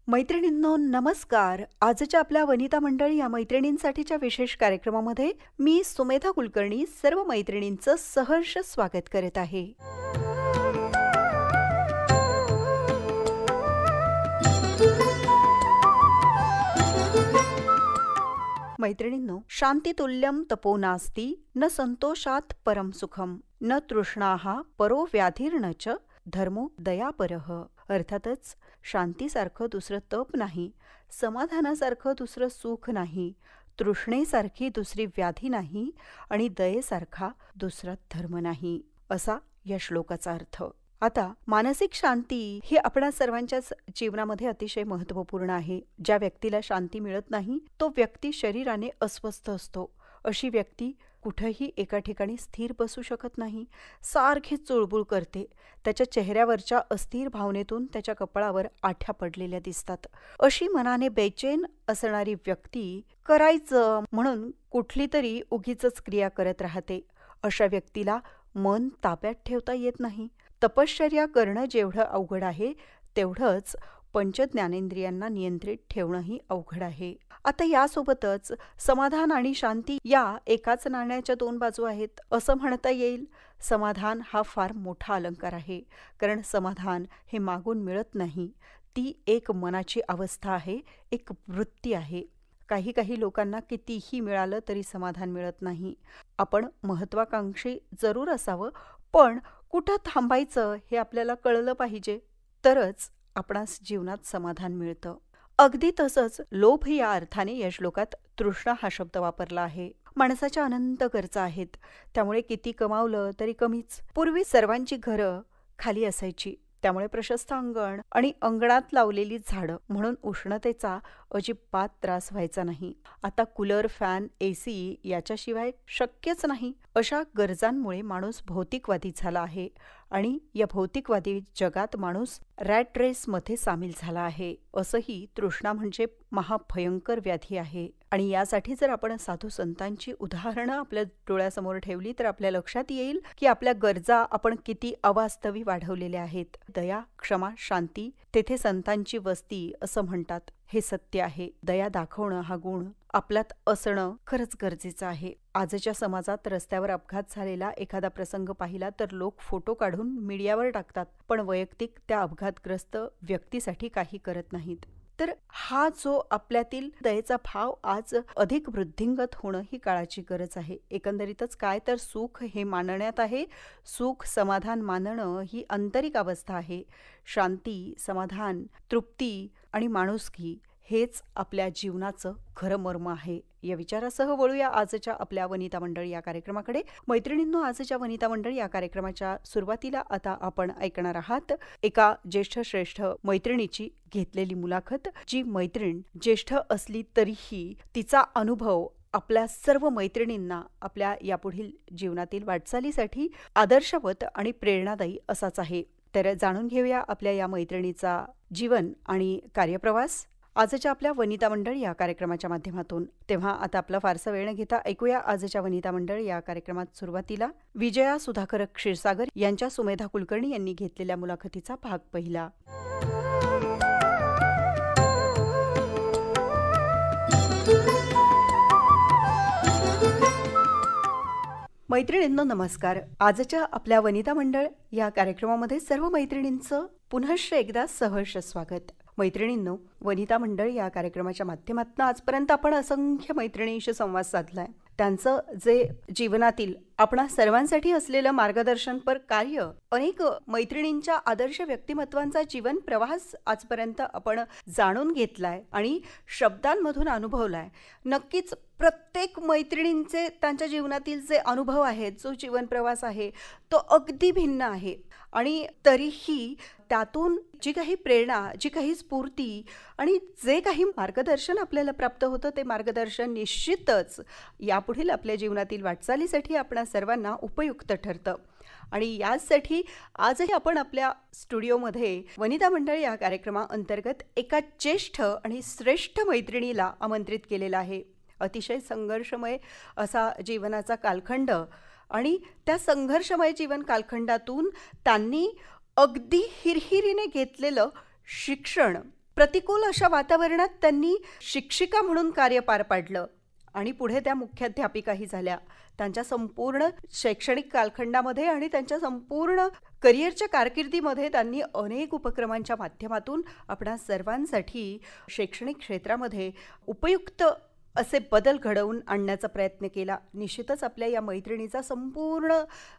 मैत्रिणींनो नमस्कार. आजच्या आपल्या वनिता मंडळ या मैत्रिणींसाठीच्या विशेष कार्यक्रमामध्ये मी सुमेधा कुलकर्णी सर्व मैत्रिणींचं सहर्ष स्वागत करत आहे. मैत्रिणींनो, शांतितुल्यं तपो नास्ति न संतोषात परम सुखम न तृष्णाः परो व्याधिर्न च धर्मो दयापरः. अर्थातच शांतीसारखं दुसरं तप नाही, समाधानासारखं दुसरं सुख नाही, तृष्णेसारखी दुसरी व्याधी नाही आणि दयेसारखा दुसरा धर्म नाही, असा या श्लोकाचा अर्थ. आता मानसिक शांती ही आपणा सर्वांच्याच जीवनामध्ये अतिशय महत्त्वपूर्ण आहे. ज्या व्यक्तीला शांती मिळत नाही तो व्यक्ती शरीराने अस्वस्थ असतो. अशी व्यक्ती कुठेही एका ठिकाणी स्थिर बसू शकत नाही, सारखी चुळबुळ करते. त्याच्या चेहऱ्यावरच्या अस्थिर भावनेतून त्याच्या कपाळावर आठ्या पडलेल्या दिसतात. अशी मनाने बेचैन असणारी व्यक्ती करायचं म्हणून कुठली तरी उगीचच क्रिया करत राहते. अशा व्यक्तीला मन ताब्यात ठेवता येत नाही. तपश्चर्या करणं जेवढं अवघड आहे तेवढंच पंचज्ञानेंद्रियांना नियंत्रित ठेवणंही अवघड आहे. आता यासोबतच समाधान आणि शांती या एकाच नाण्याच्या दोन बाजू आहेत असं म्हणता येईल. समाधान हा फार मोठा अलंकार आहे, कारण समाधान हे मागून मिळत नाही. ती एक मनाची अवस्था आहे, एक वृत्ती आहे. काही लोकांना कितीही मिळालं तरी समाधान मिळत नाही. आपण महत्वाकांक्षी जरूर असावं, पण कुठं थांबायचं हे आपल्याला कळलं पाहिजे, तरच आपणास जीवनात समाधान मिळतं. अगदी तसंच लोभ या अर्थाने या श्लोकात तृष्णा हा शब्द वापरला आहे. माणसाच्या अनंत गरजा आहेत, त्यामुळे किती कमावलं तरी कमीच. पूर्वी सर्वांची घरं खाली असायची, त्यामुळे प्रशस्त अंगण आणि अंगणात लावलेली झाडं, म्हणून उष्णतेचा अजिबात त्रास व्हायचा नाही. आता कूलर, फॅन, AC याच्याशिवाय शक्यच नाही. अशा गरजांमुळे माणूस भौतिकवादी झाला आहे आणि या भौतिकवादी जगात माणूस रॅट रेसमध्ये सामील झाला आहे. असंही तृष्णा म्हणजे महाभयंकर व्याधी आहे. आणि यासाठी जर आपण साधू संतांची उदाहरणं आपल्या डोळ्यासमोर ठेवली तर आपल्या लक्षात येईल की आपल्या गरजा आपण किती अवास्तवी वाढवलेल्या आहेत. दया, क्षमा, शांती तेथे संतांची वस्ती असं म्हणतात. हे सत्य आहे. दया दाखवणं हा गुण आपल्यात असणं खरंच गरजेचं आहे. आजच्या समाजात रस्त्यावर अपघात झालेला एखादा प्रसंग पाहिला तर लोक फोटो काढून मीडियावर टाकतात, पण वैयक्तिक त्या अपघातग्रस्त व्यक्तीसाठी काही करत नाहीत. तर हा जो आपल्यातील दयेचा भाव आज अधिक वृद्धिंगत होणं ही काळाची गरज आहे. एकंदरीतच काय तर सुख हे मानण्यात आहे. सुख, समाधान मानणं ही आंतरिक अवस्था आहे. शांती, समाधान, तृप्ती आणि माणुसकी हेच आपल्या जीवनाचं खरं मर्म आहे. या विचारासह वळूया आजच्या आपल्या वनिता मंडळ या कार्यक्रमाकडे. मैत्रिणींनो, आजच्या वनिता मंडळ या कार्यक्रमाच्या सुरुवातीला आता आपण ऐकणार आहात एका ज्येष्ठ श्रेष्ठ मैत्रिणीची घेतलेली मुलाखत. जी मैत्रीण ज्येष्ठ असली तरीही तिचा अनुभव आपल्या सर्व मैत्रिणींना आपल्या यापुढील जीवनातील वाटचालीसाठी आदर्शवत आणि प्रेरणादायी असाच आहे. तर जाणून घेऊया आपल्या या मैत्रिणीचा जीवन आणि कार्यप्रवास आजच्या आपल्या वनिता मंडळ या कार्यक्रमाच्या माध्यमातून. तेव्हा आता आपला फारसा वेळ न घेता ऐकूया आजच्या वनिता मंडळ या कार्यक्रमात सुरुवातीला विजया सुधाकर क्षीरसागर यांच्या सुमेधा कुलकर्णी यांनी घेतलेल्या मुलाखतीचा भाग पहिला. मैत्रिणींनो नमस्कार. आजच्या आपल्या वनिता मंडळ या कार्यक्रमामध्ये सर्व मैत्रिणींचं पुनश्च एकदा सहर्ष स्वागत. मैत्रिणींनो, वनिता मंडळ या कार्यक्रमाच्या माध्यमातून आजपर्यंत आपण असंख्य मैत्रिणींशी संवाद साधलाय. त्यांचं जे जीवनातील आपणा सर्वांसाठी असलेलं मार्गदर्शनपर कार्य, अनेक मैत्रिणींच्या आदर्श व्यक्तिमत्वांचा जीवन प्रवास आजपर्यंत आपण जाणून घेतलाय आणि शब्दांमधून अनुभवलाय. नक्कीच प्रत्येक मैत्रिणींचे त्यांच्या जीवनातील जे अनुभव आहेत, जो जीवन प्रवास आहे तो अगदी भिन्न आहे. आणि तरीही त्यातून जी काही प्रेरणा, जी काही स्फूर्ती आणि जे काही मार्गदर्शन आपल्याला प्राप्त होतं ते मार्गदर्शन निश्चितच यापुढील आपल्या जीवनातील वाटचालीसाठी आपणा सर्वांना उपयुक्त ठरतं. आणि यासाठी आजही आपण आपल्या स्टुडिओमध्ये वनिता मंडळ या कार्यक्रमाअंतर्गत एका ज्येष्ठ आणि श्रेष्ठ मैत्रिणीला आमंत्रित केलेलं आहे. अतिशय संघर्षमय असा जीवनाचा कालखंड आणि त्या संघर्षमय जीवन कालखंडातून त्यांनी अगदी हिरहिरीने घेतलेलं शिक्षण प्रतिकूल अशा वातावरणात त्यांनी शिक्षिका म्हणून कार्य पार पाडलं आणि पुढे त्या मुख्याध्यापिकाही झाल्या. त्यांच्या संपूर्ण शैक्षणिक कालखंडामध्ये आणि त्यांच्या संपूर्ण करिअरच्या कारकिर्दीमध्ये त्यांनी अनेक उपक्रमांच्या माध्यमातून आपणा सर्वांसाठी शैक्षणिक क्षेत्रामध्ये उपयुक्त असे बदल घडवून आणण्याचा प्रयत्न केला. निश्चितच आपल्या या मैत्रिणीचा संपूर्ण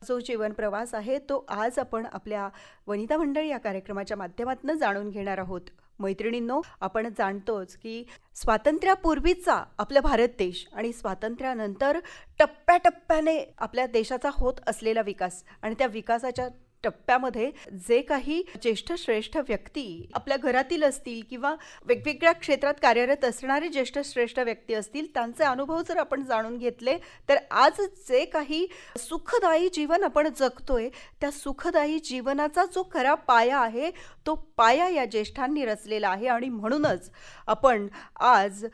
जो जीवन प्रवास आहे तो आज आपण आपल्या वनिता मंडळ या कार्यक्रमाच्या माध्यमातून जाणून घेणार आहोत. मैत्रिणींनो, आपण जाणतोच की स्वातंत्र्यापूर्वीचा आपला भारत देश आणि स्वातंत्र्यानंतर टप्प्याटप्प्याने आपल्या देशाचा होत असलेला विकास आणि त्या विकासाच्या टप्प्यामध्ये जे काही ज्येष्ठ श्रेष्ठ व्यक्ती आपल्या घरातील असतील किंवा वेगवेगळ्या क्षेत्रात कार्यरत असणारे ज्येष्ठ श्रेष्ठ व्यक्ती असतील, त्यांचे अनुभव जर आपण जाणून घेतले तर आज जे काही सुखदायी जीवन आपण जगतोय त्या सुखदायी जीवनाचा जो खरा पाया आहे तो पाया या ज्येष्ठांनी रचलेला आहे. आणि म्हणूनच आपण आज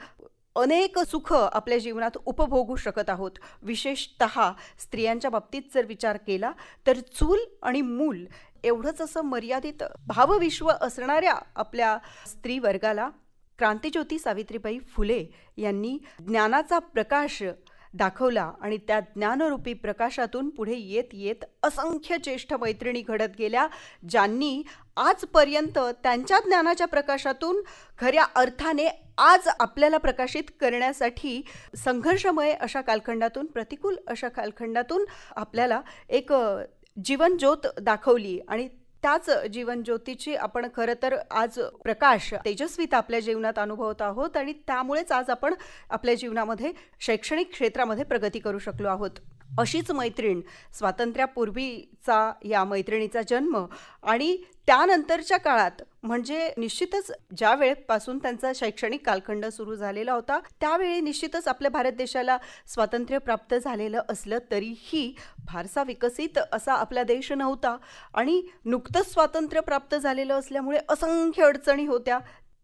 अनेक सुख आपल्या जीवनात उपभोगू शकत आहोत. विशेषतः स्त्रियांच्या बाबतीत जर विचार केला तर चूल आणि मूल एवढंच असं मर्यादित भावविश्व असणाऱ्या आपल्या स्त्री वर्गाला क्रांतिज्योती सावित्रीबाई फुले यांनी ज्ञानाचा प्रकाश दाखवला आणि त्या ज्ञानरूपी प्रकाशातून पुढे येत येत असंख्य ज्येष्ठ मैत्रिणी घडत गेल्या, ज्यांनी आजपर्यंत त्यांच्या ज्ञानाच्या प्रकाशातून खऱ्या अर्थाने आज आपल्याला प्रकाशित करण्यासाठी संघर्षमय अशा कालखंडातून, प्रतिकूल अशा कालखंडातून आपल्याला एक जीवनज्योत दाखवली. आणि त्याच जीवनज्योतीची आपण खरं तर आज प्रकाश तेजस्वीता आपल्या जीवनात अनुभवत आहोत आणि त्यामुळेच आज आपण आपल्या जीवनामध्ये शैक्षणिक क्षेत्रामध्ये प्रगती करू शकलो आहोत. अशीच मैत्रीण, स्वातंत्र्यापूर्वीचा या मैत्रिणीचा जन्म आणि त्यानंतरच्या काळात म्हणजे निश्चितच ज्या वेळेपासून त्यांचा शैक्षणिक कालखंड सुरू झालेला होता त्यावेळी निश्चितच आपल्या भारत देशाला स्वातंत्र्य प्राप्त झालेलं असलं तरीही फारसा विकसित असा आपला देश नव्हता आणि नुकतंच स्वातंत्र्य प्राप्त झालेलं असल्यामुळे असंख्य अडचणी होत्या.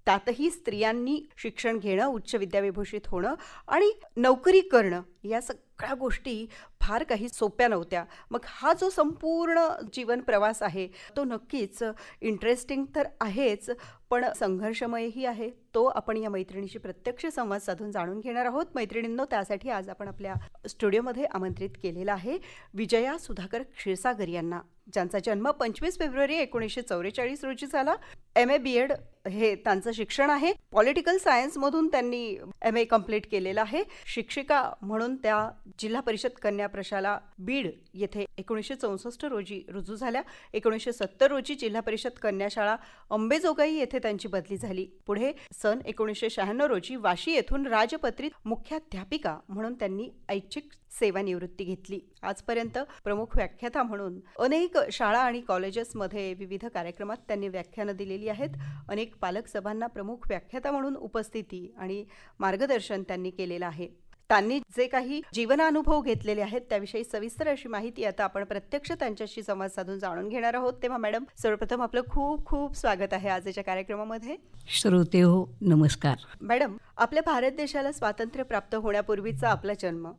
त्यातही स्त्रियांनी शिक्षण घेणं, उच्च विद्याविभूषित होणं आणि नोकरी करणं या सगळ्या गोष्टी फार काही सोप्या नव्हत्या. मग हा जो संपूर्ण जीवन प्रवास आहे तो नक्कीच इंटरेस्टिंग तर आहेच पण संघर्षमयही आहे. तो आपण या मैत्रिणीशी प्रत्यक्ष संवाद साधून जाणून घेणार आहोत. मैत्रिणींनो, त्यासाठी आज आपण आपल्या स्टुडिओमध्ये आमंत्रित केलेला आहे विजया सुधाकर क्षीरसागर यांना, ज्यांचा जन्म 25 फेब्रुवारी 1944 रोजी झाला. MA BEd हे त्यांचं शिक्षण आहे. पॉलिटिकल सायन्समधून त्यांनी MA कंप्लीट केलेलं आहे. शिक्षिका म्हणून त्या जिल्हा परिषद कन्या प्रशाला बीड येथे 1964 रोजी रुजू झाल्या. 1970 रोजी जिल्हा परिषद कन्याशाळा अंबेजोगाई येथे त्यांची बदली झाली. पुढे सन 1996 रोजी वाशी येथून राजपत्रित मुख्याध्यापिका म्हणून त्यांनी ऐच्छिक सेवानिवृत्ती घेतली. आजपर्यंत प्रमुख व्याख्याता म्हणून अनेक शाळा आणि कॉलेजेसमध्ये विविध कार्यक्रमात त्यांनी व्याख्यानं दिलेली आहेत. अनेक पालक सभांना प्रमुख व्याख्याता म्हणून उपस्थिती आणि मार्गदर्शन त्यांनी केलेलं आहे. त्यांनी जे काही जीवनानुभव घेतलेले आहेत त्याविषयी सविस्तर अशी माहिती आता आपण प्रत्यक्ष त्यांच्याशी संवाद साधून जाणून घेणार आहोत. तेव्हा मॅडम, सर्वप्रथम आपलं खूप खूप स्वागत आहे आजच्या कार्यक्रमामध्ये. श्रोते हो, नमस्कार. मॅडम, आपल्या भारत देशाला स्वातंत्र्य प्राप्त होण्यापूर्वीचा आपला जन्म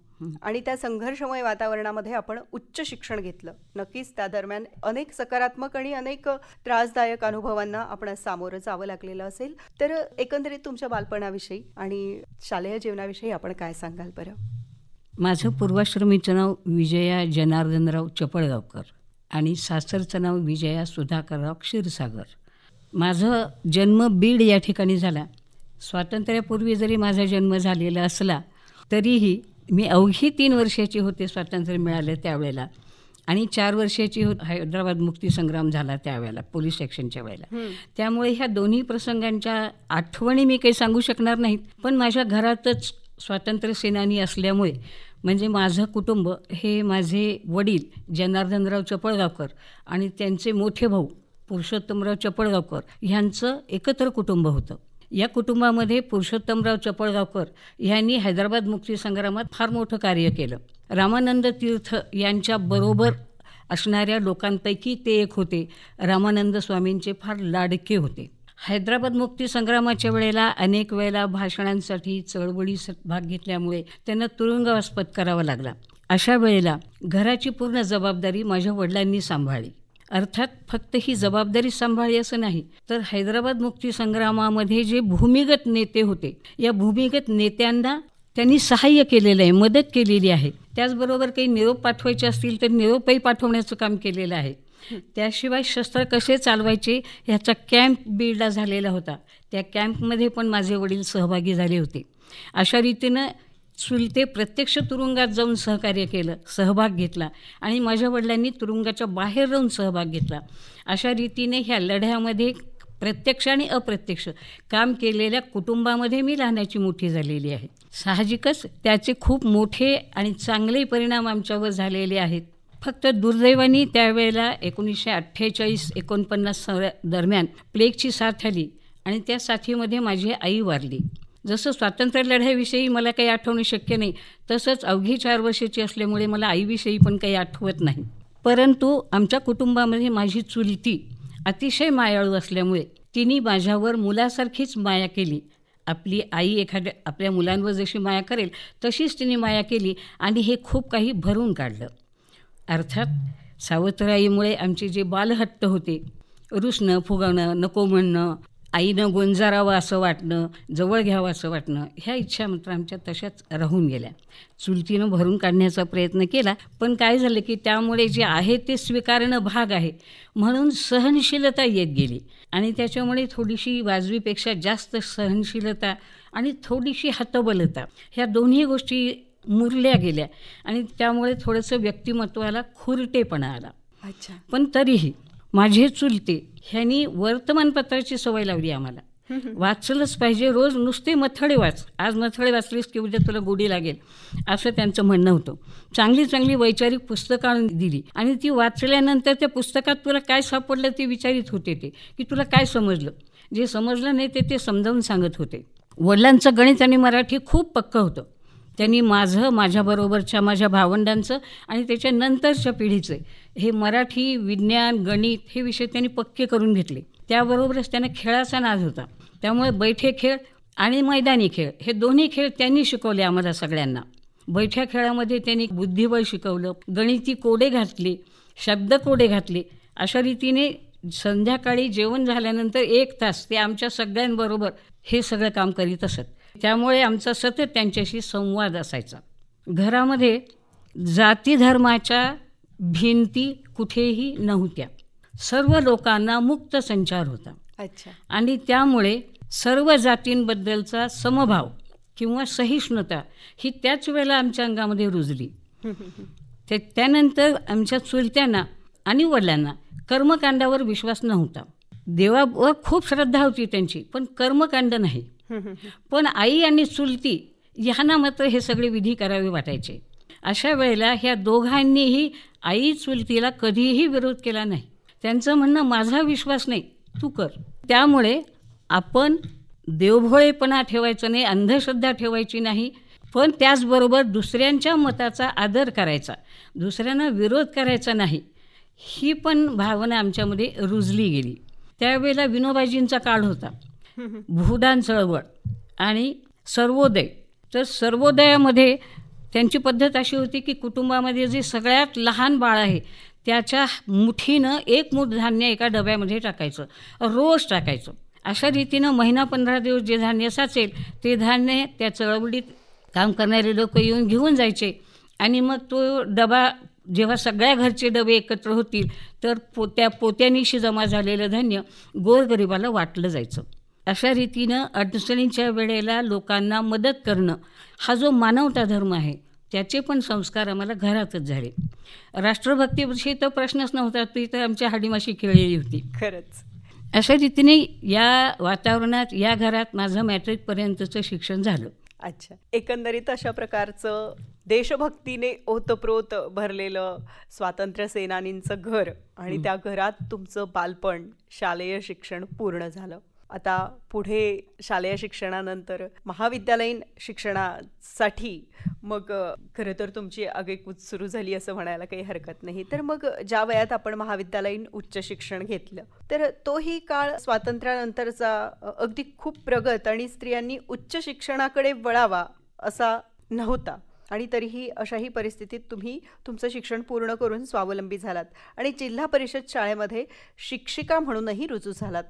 आणि त्या संघर्षमय वातावरणामध्ये आपण उच्च शिक्षण घेतलं. नक्कीच त्या दरम्यान अनेक सकारात्मक आणि अनेक त्रासदायक अनुभवांना आपण सामोरं जावं लागलेलं असेल. तर एकंदरीत तुमच्या बालपणाविषयी आणि शालेय जीवनाविषयी आपण काय सांगाल बरं? माझं पूर्वाश्रमीचं नाव विजया जनार्दनराव चपळगावकर आणि सासरचं नाव विजया सुधाकरराव क्षीरसागर. माझं जन्म बीड या ठिकाणी झाला. स्वातंत्र्यापूर्वी जरी माझा जन्म झालेला असला तरीही मी अवघी 3 वर्षाची होते स्वातंत्र्य मिळालं त्यावेळेला आणि 4 वर्षाची हैदराबाद मुक्तीसंग्राम झाला त्यावेळेला पोलीस ॲक्शनच्या वेळेला. त्यामुळे ह्या दोन्ही प्रसंगांच्या आठवणी मी काही सांगू शकणार नाहीत. पण माझ्या घरातच स्वातंत्र्य सेनानी असल्यामुळे म्हणजे माझं कुटुंब हे माझे वडील जनार्दनराव चपळगावकर आणि त्यांचे मोठे भाऊ पुरुषोत्तमराव चपळगावकर ह्यांचं एकत्र कुटुंब होतं. या कुटुंबामध्ये पुरुषोत्तमराव चपळगावकर यांनी हैदराबाद मुक्तीसंग्रामात फार मोठं कार्य केलं. रामानंद तीर्थ यांच्या बरोबर असणाऱ्या लोकांपैकी ते एक होते. रामानंद स्वामींचे फार लाडके होते. हैदराबाद मुक्तीसंग्रामाच्या वेळेला अनेक वेळेला भाषणांसाठी चळवळीत भाग घेतल्यामुळे त्यांना तुरुंगवास पत्करावा लागला. अशा वेळेला घराची पूर्ण जबाबदारी माझ्या वडिलांनी सांभाळली अर्थात फक्त ही जबाबदारी सांभाळली असं नाही, तर हैदराबाद मुक्ती संग्रामामध्ये जे भूमिगत नेते होते, या भूमिगत नेत्यांना त्यांनी सहाय्य केलेलं आहे, मदत केलेली आहे. त्याचबरोबर काही निरोप पाठवायचे असतील तर निरोपही पाठवण्याचं काम केलेलं आहे. त्याशिवाय शस्त्र कसे चालवायचे ह्याचा कॅम्प बीडला झालेला होता. त्या कॅम्पमध्ये पण माझे वडील सहभागी झाले होते. अशा रीतीनं चुलते प्रत्यक्ष तुरुंगात जाऊन सहकार्य केलं, सहभाग घेतला आणि माझ्या वडिलांनी तुरुंगाच्या बाहेर राहून सहभाग घेतला. अशा रीतीने ह्या लढ्यामध्ये प्रत्यक्ष आणि अप्रत्यक्ष काम केलेल्या कुटुंबामध्ये मी लहानाची मोठी झालेली आहे. साहजिकच त्याचे खूप मोठे आणि चांगले परिणाम आमच्यावर झालेले आहेत. फक्त दुर्दैवाने त्यावेळेला 1948-49 दरम्यान प्लेगची साथ आली आणि त्या साथीमध्ये माझी आई वारली. जसं स्वातंत्र्य लढ्याविषयी मला काही आठवणं शक्य नाही, तसंच अवघी 4 वर्षाची असल्यामुळे मला आईविषयी पण काही आठवत नाही. परंतु आमच्या कुटुंबामध्ये माझी चुलती अतिशय मायाळू असल्यामुळे तिने माझ्यावर मुलासारखीच माया केली. आपली आई आपल्या मुलांवर जशी माया करेल तशीच तिने माया केली आणि हे खूप काही भरून काढलं. अर्थात सावत्राईमुळे आमचे जे बालहट्ट होते, रुसणं फुगवणं, नको म्हणणं, आईनं गोंजारावं असं वाटणं, जवळ घ्यावं असं वाटणं, ह्या इच्छा मात्र आमच्या तशाच राहून गेल्या. चुलतीनं भरून काढण्याचा प्रयत्न केला, पण काय झालं की त्यामुळे जे आहे ते स्वीकारणं भाग आहे म्हणून सहनशीलता येत गेली आणि त्याच्यामुळे थोडीशी वाजवीपेक्षा जास्त सहनशीलता आणि थोडीशी हतबलता ह्या दोन्ही गोष्टी मुरल्या गेल्या आणि त्यामुळे थोडंसं व्यक्तिमत्वाला खुरटेपणा आला. अच्छा. पण तरीही माझे चुलते ह्यांनी वर्तमानपत्राची सवय लावली आम्हाला. वाचलंच पाहिजे, रोज नुसते मथळे वाच, आज मथळे वाचलीस की उद्या तुला गोडी लागेल असं त्यांचं म्हणणं होतं. चांगली चांगली वैचारिक पुस्तकं आणून दिली आणि ती वाचल्यानंतर त्या पुस्तकात तुला काय सापडलं ते विचारित होते, ते की तुला काय समजलं. जे समजलं नाही ते समजावून सांगत होते. वडिलांचं गणित आणि मराठी खूप पक्कं होतं. त्यांनी माझ्याबरोबरच्या माझ्या भावंडांचं आणि त्याच्यानंतरच्या पिढीचं हे मराठी, विज्ञान, गणित हे विषय त्यांनी पक्के करून घेतले. त्याबरोबरच त्यांना खेळाचा नाद होता. त्यामुळे बैठे खेळ आणि मैदानी खेळ हे दोन्ही खेळ त्यांनी शिकवले आम्हाला सगळ्यांना. बैठ्या खेळामध्ये त्यांनी बुद्धिबळ शिकवलं, गणिती कोडे घातले, शब्द कोडे घातले. अशा रीतीने संध्याकाळी जेवण झाल्यानंतर 1 तास ते आमच्या सगळ्यांबरोबर हे सगळं काम करीत असत. त्यामुळे आमचा सतत त्यांच्याशी संवाद असायचा. घरामध्ये जाती धर्माच्या भिंती कुठेही नव्हत्या. सर्व लोकांना मुक्त संचार होता. अच्छा. आणि त्यामुळे सर्व जातींबद्दलचा समभाव किंवा सहिष्णुता ही त्याच वेळेला आमच्या अंगामध्ये रुजली. त्यानंतर आमच्या चुलत्यांना आणि वडिलांना कर्मकांडावर विश्वास नव्हता. देवावर खूप श्रद्धा होती त्यांची, पण कर्मकांड नाही. पण आई आणि चुलती ह्यांना मात्र हे सगळे विधी करावे वाटायचे. अशा वेळेला ह्या दोघांनीही आई चुलतीला कधीही विरोध केला नाही. त्यांचं म्हणणं माझा विश्वास नाही, तू कर. त्यामुळे आपण देवभोळेपणा ठेवायचा नाही, अंधश्रद्धा ठेवायची नाही, पण त्याचबरोबर दुसऱ्यांच्या मताचा आदर करायचा, दुसऱ्यांना विरोध करायचा नाही, ही पण भावना आमच्यामध्ये रुजली गेली. त्यावेळेला विनोबाजींचा काळ होता. भूदान चळवळ आणि सर्वोदय. तर सर्वोदयामध्ये त्यांची पद्धत अशी होती की कुटुंबामध्ये जे सगळ्यात लहान बाळ आहे त्याच्या मुठीनं 1 मूठ धान्य एका डब्यामध्ये टाकायचं, रोज टाकायचं. अशा रीतीनं महिना 15 दिवस जे धान्य साचेल ते धान्य त्या चळवळीत काम करणारे लोक येऊन घेऊन जायचे आणि मग तो डबा जेव्हा सगळ्या घरचे डबे एकत्र होतील तर पोत्यानिशी जमा झालेलं धान्य गोरगरिबाला वाटलं जायचं. अशा रीतीनं अडचणीच्या वेळेला लोकांना मदत करणं हा जो मानवता धर्म आहे त्याचे पण संस्कार आम्हाला घरातच झाले. राष्ट्रभक्तीविषयी तर प्रश्नच नव्हता, ती तर आमच्या हाडीमाशी खेळलेली होती. खरंच. अशा रीतीने या वातावरणात या घरात माझं मॅट्रिकपर्यंतचं शिक्षण झालं. अच्छा. एकंदरीत अशा प्रकारचं देशभक्तीने ओतप्रोत भरलेलं स्वातंत्र्य सेनानींचं घर आणि त्या घरात तुमचं बालपण, शालेय शिक्षण पूर्ण झालं. आता पुढे शालेय शिक्षणानंतर महाविद्यालयीन शिक्षणासाठी मग खरं तर तुमची आगेकूच सुरू झाली असं म्हणायला काही हरकत नाही. तर मग ज्या वयात आपण महाविद्यालयीन उच्च शिक्षण घेतलं तर तोही काळ स्वातंत्र्यानंतरचा अगदी खूप प्रगत आणि स्त्रियांनी उच्च शिक्षणाकडे वळावा असा नव्हता. आणि तरीही अशाही परिस्थितीत तुम्ही तुमचं शिक्षण पूर्ण करून स्वावलंबी झालात आणि जिल्हा परिषद शाळेमध्ये शिक्षिका म्हणूनही रुजू झालात.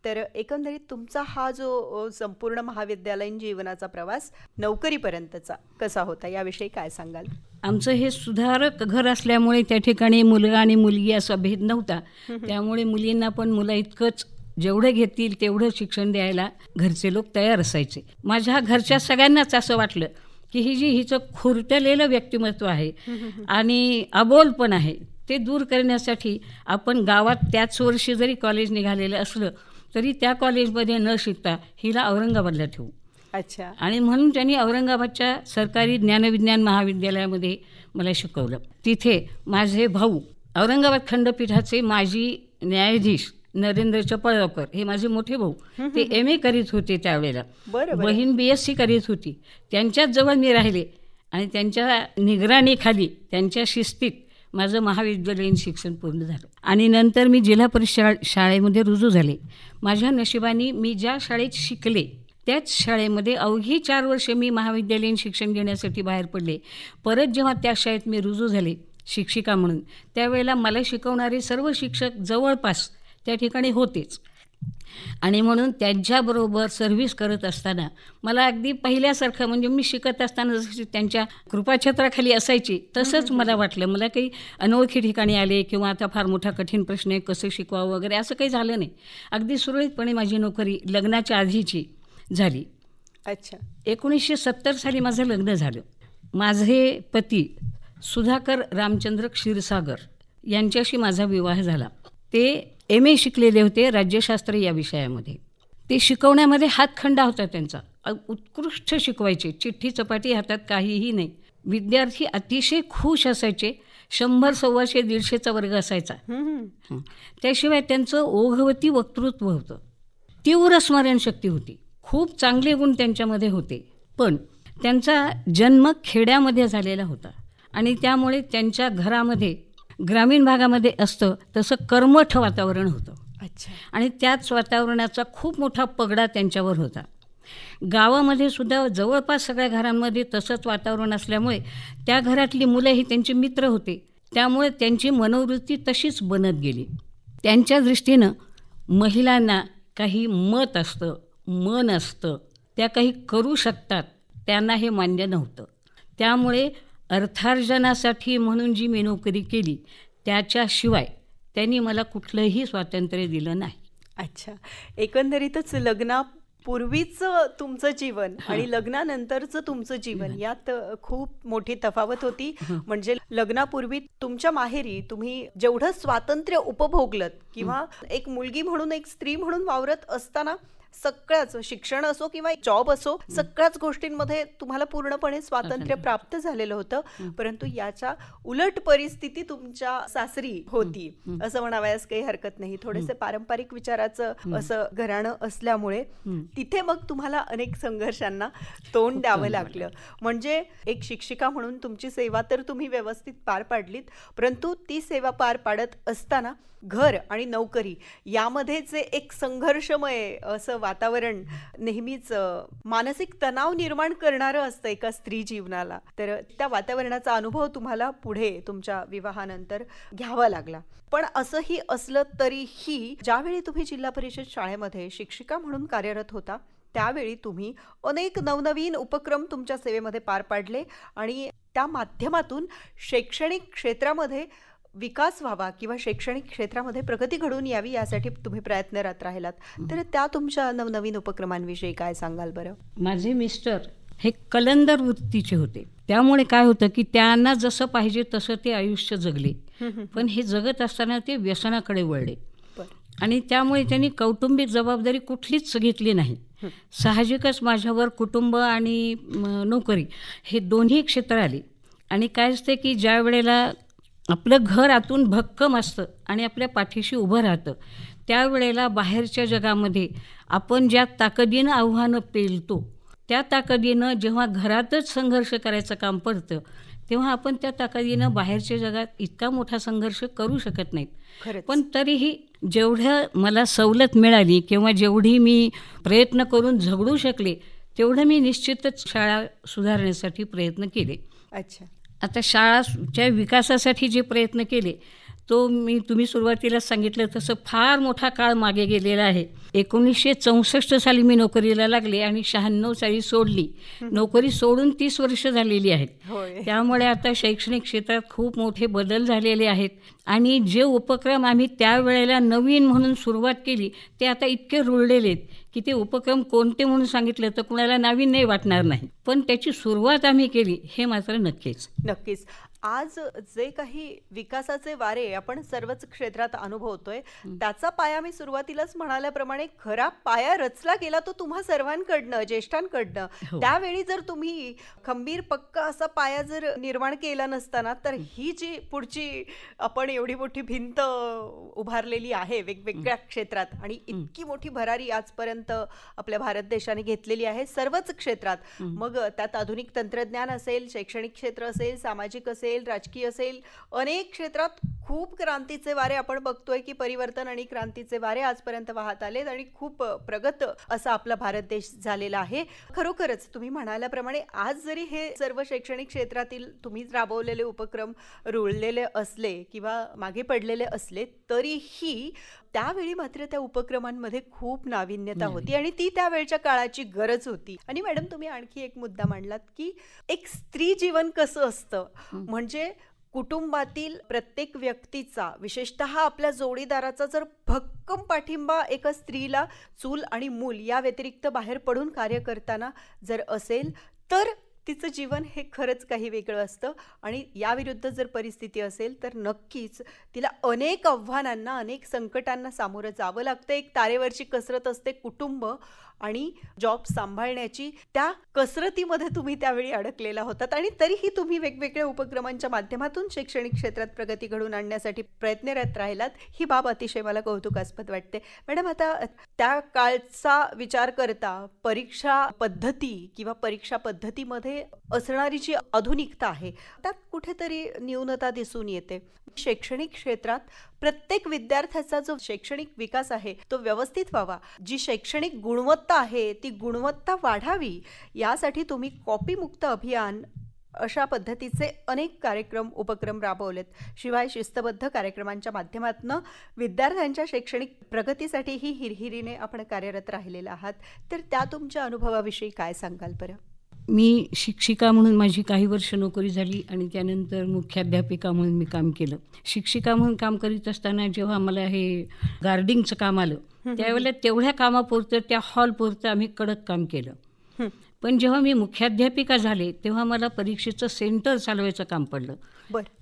तर एकंदरीत तुमचा हा जो संपूर्ण महाविद्यालयीन जीवनाचा प्रवास नोकरीपर्यंतचा कसा होता याविषयी काय सांगाल? आमचं हे सुधारक घर असल्यामुळे त्या ठिकाणी मुलगा आणि मुलगी असा भेद नव्हता. त्यामुळे मुलींना पण मुलं इतकंच जेवढं घेतील तेवढं शिक्षण द्यायला घरचे लोक तयार असायचे. माझ्या घरच्या सगळ्यांनाच असं वाटलं की हिचं खुरटलेलं व्यक्तिमत्व आहे आणि अबोल पण आहे, ते दूर करण्यासाठी आपण गावात त्याच वर्षी जरी कॉलेज निघालेलं असलं तरी त्या कॉलेजमध्ये न शिकता हिला औरंगाबादला ठेवू. अच्छा. आणि म्हणून त्यांनी औरंगाबादच्या सरकारी ज्ञानविज्ञान महाविद्यालयामध्ये मला शिकवलं. तिथे माझे भाऊ औरंगाबाद खंडपीठाचे माजी न्यायाधीश नरेंद्र चपळगावकर हे माझे मोठे भाऊ, ते MA करीत होते त्यावेळेला. बहीण BSc करीत होती. त्यांच्याच जवळ मी राहिले आणि त्यांच्या निगराणीखाली त्यांच्या शिस्तीत माझं महाविद्यालयीन शिक्षण पूर्ण झालं. आणि नंतर मी जिल्हा परिषद शाळेमध्ये रुजू झाले. माझ्या नशिबाने मी ज्या शाळेत शिकले त्याच शाळेमध्ये अवघी 4 वर्ष मी महाविद्यालयीन शिक्षण घेण्यासाठी बाहेर पडले. परत जेव्हा त्या शाळेत मी रुजू झाले शिक्षिका म्हणून, त्यावेळेला मला शिकवणारे सर्व शिक्षक जवळपास त्या ठिकाणी होतेच. आणि म्हणून त्यांच्याबरोबर सर्व्हिस करत असताना मला अगदी पहिल्यासारखं, म्हणजे मी शिकत असताना जशी त्यांच्या कृपाछत्राखाली असायची तसंच मला वाटलं. मला काही अनोळखी ठिकाणी आले किंवा आता फार मोठा कठीण प्रश्न आहे कसं शिकवावं वगैरे असं काही झालं नाही. अगदी सुरळीतपणे माझी नोकरी लग्नाच्या आधीची झाली. अच्छा. 1970 साली माझं लग्न झालं. माझे पती सुधाकर रामचंद्र क्षीरसागर यांच्याशी माझा विवाह झाला. ते MA शिकलेले होते राज्यशास्त्र या विषयामध्ये. ते शिकवण्यामध्ये हातखंडा होता त्यांचा, उत्कृष्ट शिकवायचे, चिठ्ठी चपाटी हातात काहीही नाही. विद्यार्थी अतिशय खुश असायचे. 100, 125, 150चा वर्ग असायचा. त्याशिवाय त्यांचं ओघवती वक्तृत्व होतं, तीव्र स्मरणशक्ती होती, खूप चांगले गुण त्यांच्यामध्ये होते. पण त्यांचा जन्म खेड्यामध्ये झालेला होता आणि त्यामुळे त्यांच्या घरामध्ये ग्रामीण भागामध्ये असतं तसं कर्मठ वातावरण होतं. अच्छा. आणि त्याच वातावरणाचा खूप मोठा पगडा त्यांच्यावर होता. गावामध्ये सुद्धा जवळपास सगळ्या घरांमध्ये तसंच वातावरण असल्यामुळे त्या घरातली मुलं ही त्यांचे मित्र होते. त्यामुळे त्यांची मनोवृत्ती तशीच बनत गेली. त्यांच्या दृष्टीनं महिलांना काही मत असतं, मन असतं, त्या काही करू शकतात, त्यांना हे मान्य नव्हतं. त्यामुळे अर्थार्जनासाठी म्हणून जी मी नोकरी केली त्याच्याशिवाय त्यांनी मला कुठलंही स्वातंत्र्य दिलं नाही. अच्छा. एकंदरीतच लग्नापूर्वीचं तुमचं जीवन आणि लग्नानंतरचं तुमचं जीवन यात खूप मोठी तफावत होती. म्हणजे लग्नापूर्वी तुमच्या माहेरी तुम्ही जेवढं स्वातंत्र्य उपभोगलं किंवा एक मुलगी म्हणून, एक स्त्री म्हणून वावरत असताना सगळ्याच, शिक्षण असो किंवा जॉब असो, सगळ्याच गोष्टींमध्ये तुम्हाला पूर्णपणे स्वातंत्र्य प्राप्त झालेलं होतं. परंतु याच्या उलट परिस्थिती तुमच्या सासरी होती असं म्हणावयास काही हरकत नाही. थोडेसे पारंपरिक विचाराचं असं घराणं असल्यामुळे तिथे मग तुम्हाला अनेक संघर्षांना तोंड द्यावं लागलं. म्हणजे एक शिक्षिका म्हणून तुमची सेवा तर तुम्ही व्यवस्थित पार पाडलीत, परंतु ती सेवा पार पाडत असताना घर आणि नोकरी यामध्ये जे एक संघर्षमय असं वातावरण नेहमीच मानसिक तणाव निर्माण करणारं असतं एका स्त्री जीवनाला. तर त्या वातावरणाचा अनुभव तुम्हाला पुढे तुमच्या विवाहानंतर घ्यावा लागला. पण असंही असलं तरीही ज्यावेळी तुम्ही जिल्हा परिषद शाळेमध्ये शिक्षिका म्हणून कार्यरत होता त्यावेळी तुम्ही अनेक नवनवीन उपक्रम तुमच्या सेवेमध्ये पार पाडले आणि त्या माध्यमातून शैक्षणिक क्षेत्रामध्ये विकास व्हावा किंवा शैक्षणिक क्षेत्रामध्ये प्रगती घडून यावी यासाठी तुम्ही प्रयत्नरत राहिलात. तर त्या तुमच्या नवनवीन उपक्रमांविषयी काय सांगाल बरं? माझे मिस्टर हे कलंदर वृत्तीचे होते. त्यामुळे काय होतं की त्यांना जसं पाहिजे तसं ते आयुष्य जगले, पण हे जगत असताना ते व्यसनाकडे वळले आणि त्यामुळे त्यांनी कौटुंबिक जबाबदारी कुठलीच घेतली नाही. साहजिकच माझ्यावर कुटुंब आणि नोकरी हे दोन्ही क्षेत्र आले. आणि काय असते की ज्या वेळेला आपलं घर आतून भक्कम असतं आणि आपल्या पाठीशी उभं राहतं त्यावेळेला बाहेरच्या जगामध्ये आपण ज्या ताकदीनं आव्हानं पेलतो त्या ताकदीनं जेव्हा घरातच संघर्ष करायचं काम पडतं तेव्हा आपण त्या ताकदीनं बाहेरच्या जगात इतका मोठा संघर्ष करू शकत नाहीत. पण तरीही जेवढं मला सवलत मिळाली किंवा जेवढी मी प्रयत्न करून झगडू शकले तेवढं मी निश्चितच शाळा सुधारण्यासाठी प्रयत्न केले. अच्छा. आता शाळाच्या विकासासाठी जे प्रयत्न केले तुम्ही सुरुवातीला सांगितलं तसं फार मोठा काळ मागे गेलेला आहे. 1964 साली मी नोकरीला लागले आणि 96 साली सोडली. नोकरी सोडून 30 वर्ष झालेली आहेत. त्यामुळे आता शैक्षणिक क्षेत्रात खूप मोठे बदल झालेले आहेत आणि जे उपक्रम आम्ही त्यावेळेला नवीन म्हणून सुरुवात केली ते आता इतके रुळलेले आहेत की ते उपक्रम कोणते म्हणून सांगितलं तर कुणाला नाविन्य वाटणार नाही, पण त्याची सुरुवात आम्ही केली हे मात्र नक्कीच. नक्कीच. आज जे काही विकासाचे वारे आपण सर्वच क्षेत्रात अनुभवतोय त्याचा पाया मी सुरुवातीलाच म्हणाल्याप्रमाणे खरा पाया रचला गेला तो तुम्हा सर्वांकडनं, ज्येष्ठांकडनं. त्यावेळी जर तुम्ही खंबीर पक्का असा पाया जर निर्माण केला नसताना तर ही जी पुढची आपण एवढी मोठी भिंत उभारलेली आहे वेगवेगळ्या क्षेत्रात आणि इतकी मोठी भरारी आजपर्यंत आपल्या भारत देशाने घेतलेली आहे सर्वच क्षेत्रात, मग त्यात आधुनिक तंत्रज्ञान असेल, शैक्षणिक क्षेत्र असेल, सामाजिक असेल, राजकीय असेल, अनेक क्षेत्रात खूप क्रांतीचे वारे आपण बघतोय की परिवर्तन आणि क्रांतीचे वारे आजपर्यंत वाहत आलेत आणि खूप प्रगत असा आपला भारत देश झालेला आहे. खरोखरच तुम्ही म्हणाल्याप्रमाणे आज जरी हे सर्व शैक्षणिक क्षेत्रातील तुम्ही राबवलेले उपक्रम रुळलेले असले किंवा मागे पडलेले असले तरीही त्यावेळी मात्र त्या उपक्रमांमध्ये खूप नाविन्यता होती आणि ती त्यावेळच्या काळाची गरज होती. आणि मॅडम तुम्ही आणखी एक मुद्दा मांडलात की एक स्त्री जीवन कसं असतं, म्हणजे कुटुंबातील प्रत्येक व्यक्तीचा विशेषतः आपल्या जोडीदाराचा जर भक्कम पाठिंबा एका स्त्रीला चूल आणि मूल या व्यतिरिक्त बाहेर पडून कार्य करताना जर असेल तर तिचं जीवन हे खरंच काही वेगळं असतं. आणि याविरुद्ध जर परिस्थिती असेल तर नक्कीच तिला अनेक आव्हानांना, अनेक संकटांना सामोरं जावं लागतं. एक तारेवरची कसरत असते कुटुंब आणि जॉब सांभाळण्याची. त्या कसरतीमध्ये तुम्ही त्यावेळी अडकलेला होतात आणि तरीही तुम्ही वेगवेगळ्या उपक्रमांच्या माध्यमातून शैक्षणिक क्षेत्रात प्रगती घडवून आणण्यासाठी प्रयत्नरत राहिलात. ही बाब अतिशय मला कौतुकास्पद वाटते. मॅडम, आता त्या काळचा विचार करता परीक्षा पद्धती किंवा परीक्षा पद्धतीमध्ये असणारी जी आधुनिकता आहे त्यात कुठेतरी न्यूनता दिसून येते. शैक्षणिक क्षेत्रात प्रत्येक विद्यार्थ्याचा जो शैक्षणिक विकास आहे तो व्यवस्थित व्हावा, जी शैक्षणिक गुणवत्ता आहे ती गुणवत्ता वाढावी, यासाठी तुम्ही कॉपीमुक्त अभियान अशा पद्धतीचे अनेक कार्यक्रम, उपक्रम राबवलेत. शिवाय शिस्तबद्ध कार्यक्रमांच्या माध्यमातून विद्यार्थ्यांच्या शैक्षणिक प्रगतीसाठीही हिरहिरीने आपण कार्यरत राहिलेला आहात. तर त्या तुमच्या अनुभवाविषयी काय सांगाल बरं? मी शिक्षिका म्हणून माझी काही वर्ष नोकरी झाली आणि त्यानंतर मुख्याध्यापिका म्हणून मी काम केलं. शिक्षिका म्हणून काम करीत असताना जेव्हा मला हे गार्डिंगचं काम आलं त्यावेळेला तेवढ्या कामापुरतं, त्या हॉलपुरतं आम्ही कडक काम केलं. पण जेव्हा मी मुख्याध्यापिका झाले तेव्हा मला परीक्षेचं सेंटर चालवायचं काम पडलं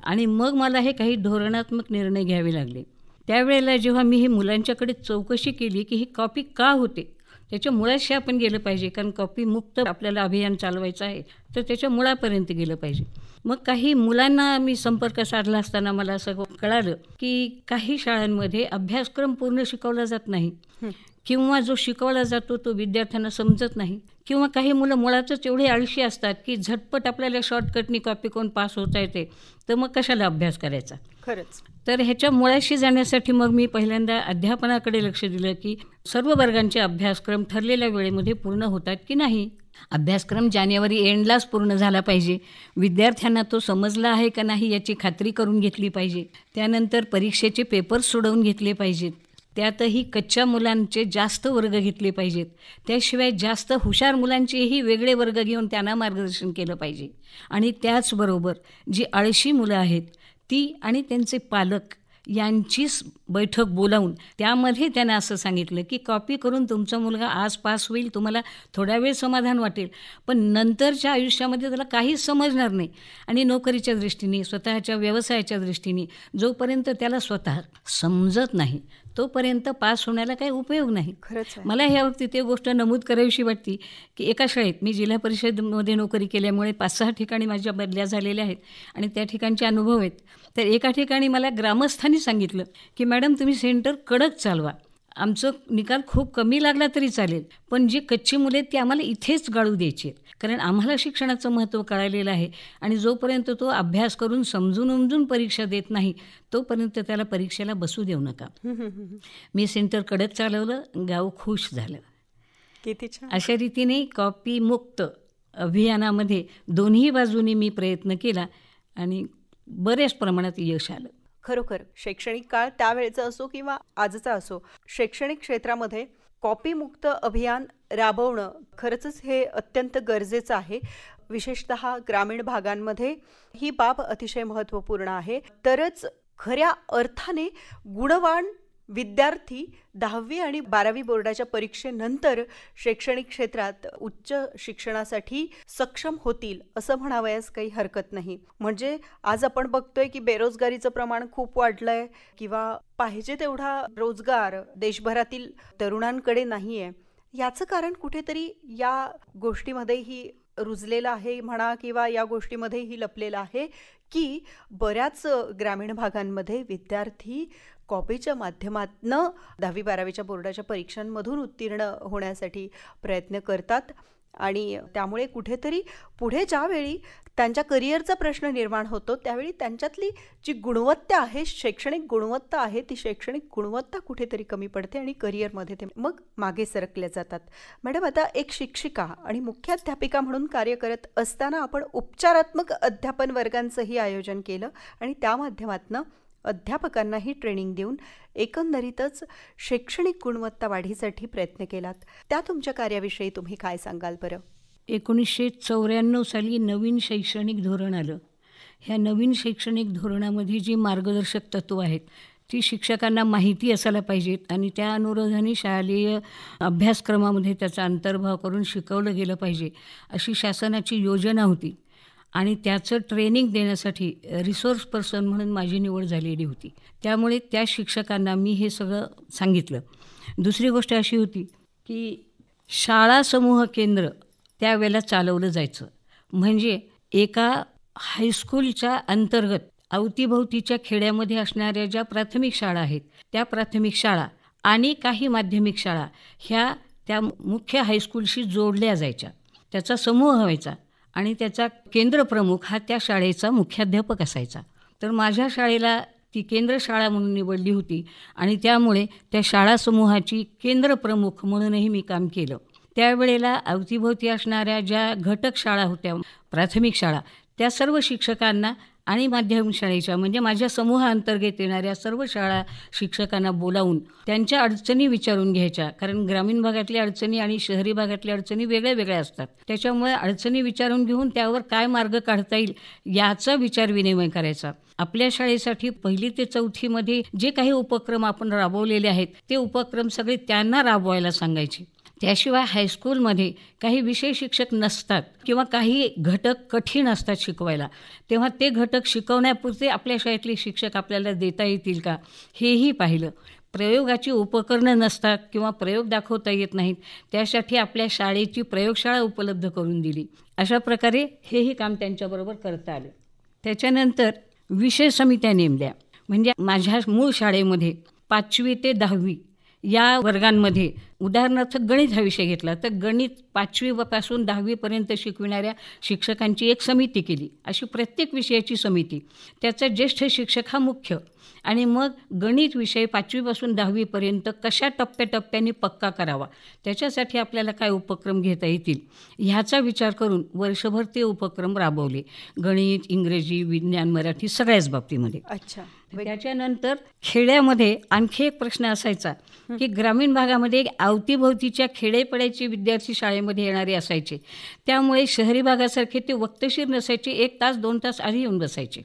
आणि मग मला हे काही धोरणात्मक निर्णय घ्यावे लागले. त्यावेळेला जेव्हा मी हे मुलांच्याकडे चौकशी केली की ही कॉपी का होते, त्याच्या मुळाशी आपण गेलं पाहिजे, कारण कॉपी मुक्त आपल्याला अभियान चालवायचं आहे तर त्याच्या मुळापर्यंत गेलं पाहिजे. मग काही मुलांना मी संपर्क साधला असताना मला असं कळालं की काही शाळांमध्ये अभ्यासक्रम पूर्ण शिकवला जात नाही किंवा जो शिकवला जातो तो विद्यार्थ्यांना समजत नाही, किंवा काही मुलं मुळातच एवढे आळशी असतात की झटपट आपल्याला शॉर्टकटनी कॉपी करून पास होता येते, तर मग कशाला अभ्यास करायचा. खरंच. तर ह्याच्या मुळाशी जाण्यासाठी मग मी पहिल्यांदा अध्यापनाकडे लक्ष दिलं की सर्व वर्गांचे अभ्यासक्रम ठरलेल्या वेळेमध्ये पूर्ण होतात की नाही. अभ्यासक्रम जानेवारी एंडलाच पूर्ण झाला पाहिजे. विद्यार्थ्यांना तो समजला आहे का नाही याची खात्री करून घेतली पाहिजे. त्यानंतर परीक्षेचे पेपर्स सोडवून घेतले पाहिजेत. त्यातही कच्च्या मुलांचे जास्त वर्ग घेतले पाहिजेत. त्याशिवाय जास्त हुशार मुलांचेही वेगळे वर्ग घेऊन त्यांना मार्गदर्शन केलं पाहिजे. आणि त्याचबरोबर जी आळशी मुलं आहेत ती आणि त्यांचे पालक यांचीच बैठक बोलावून त्यामध्ये त्यांना असं सांगितलं की कॉपी करून तुमचा मुलगा आज पास होईल, तुम्हाला थोडा वेळ समाधान वाटेल, पण नंतरच्या आयुष्यामध्ये त्याला काहीच समजणार नाही. आणि नोकरीच्या दृष्टीने, स्वतःच्या व्यवसायाच्या दृष्टीने जोपर्यंत त्याला स्वतः समजत नाही तोपर्यंत पास होण्याला काही उपयोग नाही. खरंच. मला ह्या बाबतीत एक गोष्ट नमूद करावीशी वाटते की एका शाळेत मी जिल्हा परिषदेमध्ये नोकरी केल्यामुळे 5-6 ठिकाणी माझ्या बदल्या झालेल्या आहेत आणि त्या ठिकाणचे अनुभव आहेत. तर एका ठिकाणी मला ग्रामस्थांनी सांगितलं की मॅडम तुम्ही सेंटर कडक चालवा, आमचं निकाल खूप कमी लागला तरी चालेल, पण जी कच्ची मुले आहेत ती आम्हाला इथेच गाळू द्यायची आहेत, कारण आम्हाला शिक्षणाचं महत्त्व कळालेलं आहे आणि जोपर्यंत तो अभ्यास करून समजून उमजून परीक्षा देत नाही तोपर्यंत त्याला परीक्षेला बसू देऊ नका. मी सेंटर कडक चालवलं, गाव खुश झालं. किती छान. अशा रीतीने कॉपी मुक्त अभियानामध्ये दोन्ही बाजूनी मी प्रयत्न केला आणि बऱ्याच प्रमाणात यश आलं. खरोखर शैक्षणिक काळ त्यावेळेचा असो किंवा आजचा असो, शैक्षणिक क्षेत्रामध्ये कॉपीमुक्त अभियान राबवणं खरंच हे अत्यंत गरजेचं आहे. विशेषतः ग्रामीण भागांमध्ये ही बाब अतिशय महत्त्वपूर्ण आहे. तरच खऱ्या अर्थाने गुणवान विद्यार्थी 10वी आणि 12वी बोर्डाच्या परीक्षेनंतर शैक्षणिक क्षेत्रात उच्च शिक्षणासाठी सक्षम होतील असं म्हणावयास काही हरकत नाही. म्हणजे आज आपण बघतोय की बेरोजगारीचं प्रमाण खूप वाढलंय किंवा पाहिजे तेवढा रोजगार देशभरातील तरुणांकडे नाहीये. याचं कारण कुठेतरी या गोष्टीमध्येही रुजलेलं आहे म्हणा किंवा या गोष्टीमध्येही लपलेलं आहे की बऱ्याच ग्रामीण भागांमध्ये विद्यार्थी कॉपीच्या माध्यमातून 10वी-12वीच्या बोर्डाच्या परीक्षांमधून उत्तीर्ण होण्यासाठी प्रयत्न करतात आणि त्यामुळे कुठेतरी पुढे ज्यावेळी त्यांच्या करिअरचा प्रश्न निर्माण होतो त्यावेळी त्यांच्यातली जी गुणवत्ता आहे, शैक्षणिक गुणवत्ता आहे, ती शैक्षणिक गुणवत्ता कुठेतरी कमी पडते आणि करिअरमध्ये ते मग मागे सरकले जातात. मॅडम, आता एक शिक्षिका आणि मुख्याध्यापिका म्हणून कार्य करत असताना आपण उपचारात्मक अध्यापन वर्गांचंही आयोजन केलं आणि त्या माध्यमातून अध्यापकांनाही ट्रेनिंग देऊन एकंदरीतच शैक्षणिक गुणवत्ता वाढीसाठी प्रयत्न केलात. त्या तुमच्या कार्याविषयी तुम्ही काय सांगाल बरं? 1994 साली नवीन शैक्षणिक धोरण आलं. ह्या नवीन शैक्षणिक धोरणामध्ये जी मार्गदर्शक तत्त्व आहेत ती शिक्षकांना माहिती असायला पाहिजेत आणि त्या अनुरोधाने शालेय अभ्यासक्रमामध्ये त्याचा अंतर्भाव करून शिकवलं गेलं पाहिजे अशी शासनाची योजना होती आणि त्याचं ट्रेनिंग देण्यासाठी रिसोर्स पर्सन म्हणून माझी निवड झालेली होती. त्यामुळे त्या शिक्षकांना मी हे सगळं सांगितलं. दुसरी गोष्ट अशी होती की शाळा समूह केंद्र त्यावेळेला चालवलं जायचं. म्हणजे एका हायस्कूलच्या अंतर्गत अवतीभोवतीच्या खेड्यामध्ये असणाऱ्या ज्या प्राथमिक शाळा आहेत त्या प्राथमिक शाळा आणि काही माध्यमिक शाळा ह्या त्या मुख्य हायस्कूलशी जोडल्या जायच्या. त्याचा समूह व्हायचा आणि त्याचा केंद्रप्रमुख हा त्या शाळेचा मुख्याध्यापक असायचा. तर माझ्या शाळेला ती केंद्र शाळा म्हणून निवडली होती आणि त्यामुळे त्या शाळा समूहाची केंद्रप्रमुख म्हणूनही मी काम केलं. त्यावेळेला अवतीभोवती असणाऱ्या ज्या घटक शाळा होत्या प्राथमिक शाळा त्या सर्व शिक्षकांना आणि माध्यमिक शाळेच्या म्हणजे माझ्या समूहाअंतर्गत येणाऱ्या सर्व शाळा शिक्षकांना बोलावून त्यांच्या अडचणी विचारून घ्यायच्या. कारण ग्रामीण भागातल्या अडचणी आणि शहरी भागातल्या अडचणी वेगळ्या वेगळ्या असतात. त्याच्यामुळे अडचणी विचारून घेऊन त्यावर काय मार्ग काढता येईल याचा विचार विनिमय करायचा. आपल्या शाळेसाठी 1ली ते 4थीमध्ये जे काही उपक्रम आपण राबवलेले आहेत ते उपक्रम सगळे त्यांना राबवायला सांगायचे. त्याशिवाय हायस्कूलमध्ये काही विषय शिक्षक नसतात किंवा काही घटक कठीण असतात शिकवायला, तेव्हा ते घटक शिकवण्यापुरते आपल्या शाळेतले शिक्षक आपल्याला देता येतील का हेही पाहिलं. प्रयोगाची उपकरणं नसतात किंवा प्रयोग दाखवता येत नाहीत, त्यासाठी आपल्या शाळेची प्रयोगशाळा उपलब्ध करून दिली. अशा प्रकारे हेही काम त्यांच्याबरोबर करता आलं. त्याच्यानंतर विषय समित्या नेमल्या. म्हणजे माझ्या मूळ शाळेमध्ये 5वी ते 10वी या वर्गांमध्ये उदाहरणार्थ गणित हा विषय घेतला तर गणित 5वीपासून 10वीपर्यंत शिकविणाऱ्या शिक्षकांची एक समिती केली. अशी प्रत्येक विषयाची समिती, त्याचा ज्येष्ठ शिक्षक हा मुख्य आणि मग गणित विषय 5वीपासून 10वीपर्यंत कशा टप्प्याटप्प्याने पक्का करावा त्याच्यासाठी आपल्याला काय उपक्रम घेता येतील ह्याचा विचार करून वर्षभर ते उपक्रम राबवले. गणित, इंग्रजी, विज्ञान, मराठी सगळ्याच बाबतीमध्ये. अच्छा. त्याच्यानंतर खेड्यामध्ये आणखी एक प्रश्न असायचा की ग्रामीण भागामध्ये अवतीभोवतीच्या खेडेपड्याचे विद्यार्थी शाळेमध्ये येणारे असायचे. त्यामुळे शहरी भागासारखे ते वक्तशीर नसायचे. 1 तास 2 तास आधी येऊन बसायचे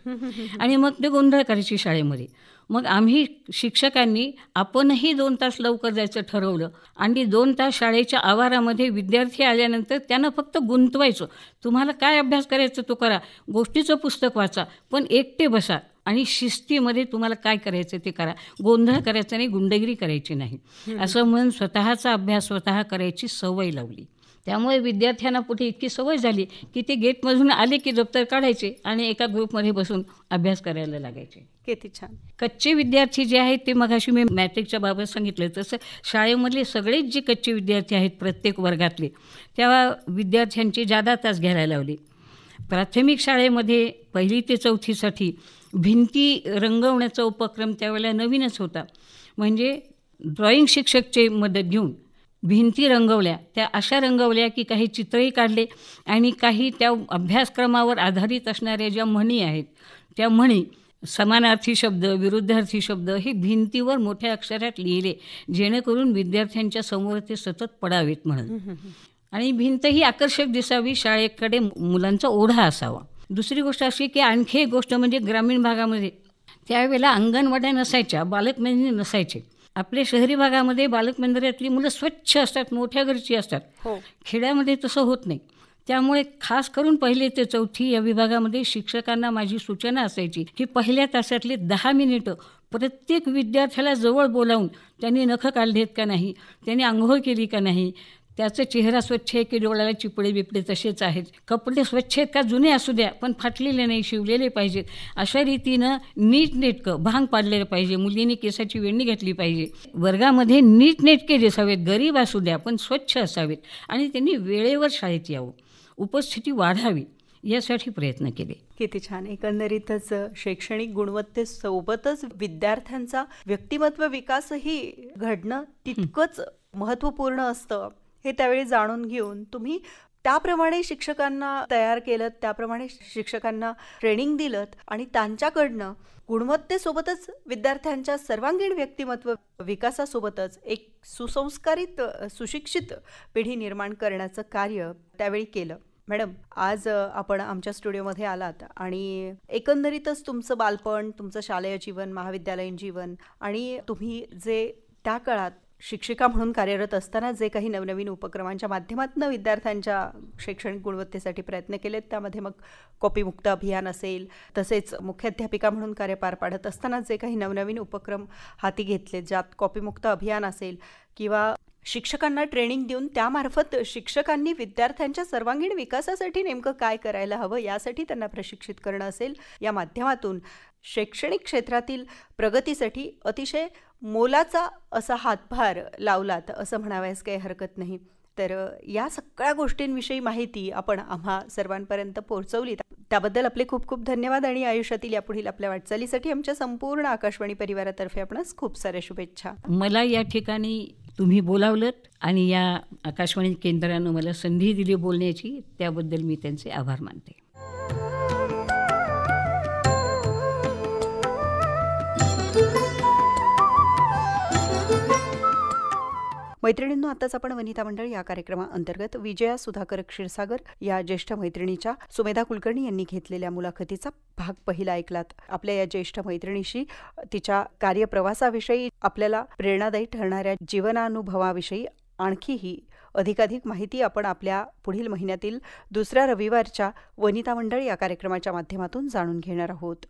आणि मग ते गोंधळ करायचे शाळेमध्ये. मग आम्ही शिक्षकांनी आपणही 2 तास लवकर जायचं ठरवलं आणि 2 तास शाळेच्या आवारामध्ये विद्यार्थी आल्यानंतर त्यांना फक्त गुंतवायचं. तुम्हाला काय अभ्यास करायचं तो करा, गोष्टीचं पुस्तक वाचा, पण एकटे बसा आणि शिस्तीमध्ये तुम्हाला काय करायचं ते करा. गोंधळ करायचा नाही, गुंडगिरी करायची नाही असं म्हणून स्वतःचा अभ्यास स्वतः करायची सवय लावली. त्यामुळे विद्यार्थ्यांना पुढे इतकी सवय झाली की ते गेटमधून आले की दप्तर काढायचे आणि एका ग्रुपमध्ये बसून अभ्यास करायला लागायचे. किती छान. कच्चे विद्यार्थी जे आहेत ते मगाशी मी मॅट्रिकच्या बाबत सांगितलं तसं शाळेमधले सगळेच जे कच्चे विद्यार्थी आहेत प्रत्येक वर्गातले त्या विद्यार्थ्यांचे जादा तास घ्यायला लावले. प्राथमिक शाळेमध्ये 1ली ते 4थीसाठी भिंती रंगवण्याचा उपक्रम त्यावेळेला नवीनच होता. म्हणजे ड्रॉइंग शिक्षकचे मदत घेऊन भिंती रंगवल्या, त्या अशा रंगवल्या की काही चित्रही काढले आणि काही त्या अभ्यासक्रमावर आधारित असणाऱ्या ज्या म्हणी आहेत, त्या म्हणी समानार्थी शब्द, विरुद्धार्थी शब्द हे भिंतीवर मोठ्या अक्षरात लिहिले, जेणेकरून विद्यार्थ्यांच्या समोर ते सतत पडावेत म्हणून. आणि भिंत ही आकर्षक दिसावी, शाळेकडे मुलांचा ओढा असावा. दुसरी गोष्ट अशी की आणखी एक गोष्ट म्हणजे ग्रामीण भागामध्ये त्यावेळेला अंगणवाड्या नसायच्या, बालकमंदिर नसायचे. आपल्या शहरी भागामध्ये बालकमंदिरातली मुलं स्वच्छ असतात, मोठ्या घरची असतात. खेड्यामध्ये तसं होत नाही. त्यामुळे खास करून 1ली ते 4थी या विभागामध्ये शिक्षकांना माझी सूचना असायची की पहिल्या तासातले 10 मिनिटं प्रत्येक विद्यार्थ्याला जवळ बोलावून त्यांनी नखं काढलेत का नाही, त्यांनी आंघोळ केली का नाही, त्याचा चेहरा स्वच्छ आहे की डोळ्याला चिपळे बिपळे तसेच आहेत, कपडे स्वच्छ आहेत का, जुने असू द्या पण फाटलेले नाही, शिवलेले पाहिजेत, अशा रीतीनं नीटनेटकं भांग पाडलेलं पाहिजे. मुलींनी केसाची वेणी घातली पाहिजे. वर्गामध्ये नीटनेटके दिसावेत, गरीब असू द्या पण स्वच्छ असावेत आणि त्यांनी वेळेवर शाळेत यावं, उपस्थिती वाढावी यासाठी प्रयत्न केले. किती छान. एकंदरीतच शैक्षणिक गुणवत्तेसोबतच विद्यार्थ्यांचा व्यक्तिमत्व विकासही घडणं तितकंच महत्त्वपूर्ण असतं हे त्यावेळी जाणून घेऊन तुम्ही त्याप्रमाणे शिक्षकांना तयार केलं, त्याप्रमाणे शिक्षकांना ट्रेनिंग दिलं आणि त्यांच्याकडनं गुणवत्तेसोबतच विद्यार्थ्यांच्या सर्वांगीण व्यक्तिमत्व विकासासोबतच एक सुसंस्कारित सुशिक्षित पिढी निर्माण करण्याचं कार्य त्यावेळी केलं. मॅडम, आज आपण आमच्या स्टुडिओमध्ये आलात आणि एकंदरीतच तुमचं बालपण, तुमचं शालेय जीवन, महाविद्यालयीन जीवन आणि तुम्ही जे त्या काळात शिक्षिका म्हणून कार्यरत असताना जे काही नवनवीन उपक्रमांच्या माध्यमातून विद्यार्थ्यांच्या शैक्षणिक गुणवत्तेसाठी प्रयत्न केलेत, त्यामध्ये मग कॉपीमुक्त अभियान असेल, तसेच मुख्याध्यापिका म्हणून कार्य पार पाडत असताना जे काही नवनवीन उपक्रम हाती घेतले, ज्यात कॉपीमुक्त अभियान असेल किंवा शिक्षकांना ट्रेनिंग देऊन त्यामार्फत शिक्षकांनी विद्यार्थ्यांच्या सर्वांगीण विकासासाठी नेमकं काय करायला हवं यासाठी त्यांना प्रशिक्षित करणं असेल, या माध्यमातून शैक्षणिक क्षेत्रातील प्रगतीसाठी अतिशय मोलाचा असा हातभार लावलात असं म्हणावयास काही हरकत नाही. तर या सगळ्या गोष्टींविषयी माहिती आपण आम्हा सर्वांपर्यंत पोहोचवली, त्याबद्दल आपले खूप खूप धन्यवाद आणि आयुष्यातील यापुढील आपल्या वाटचालीसाठी आमच्या संपूर्ण आकाशवाणी परिवारातर्फे आपणास खूप साऱ्या शुभेच्छा. मला या ठिकाणी तुम्ही बोलावलं आणि या आकाशवाणी केंद्रानं मला संधी दिली बोलण्याची, त्याबद्दल मी त्यांचे आभार मानते. मैत्रिणींनो, आताच आपण वनिता मंडळ या कार्यक्रमाअंतर्गत विजया सुधाकर क्षीरसागर या ज्येष्ठ मैत्रिणीच्या सुमेधा कुलकर्णी यांनी घेतलेल्या मुलाखतीचा भाग पहिला ऐकलात. आपल्या या ज्येष्ठ मैत्रिणीशी तिच्या कार्यप्रवासाविषयी, आपल्याला प्रेरणादायी ठरणाऱ्या जीवनानुभवाविषयी आणखीही अधिकाधिक माहिती आपण आपल्या पुढील महिन्यातील दुसऱ्या रविवारच्या वनिता मंडळ या कार्यक्रमाच्या माध्यमातून जाणून घेणार आहोत.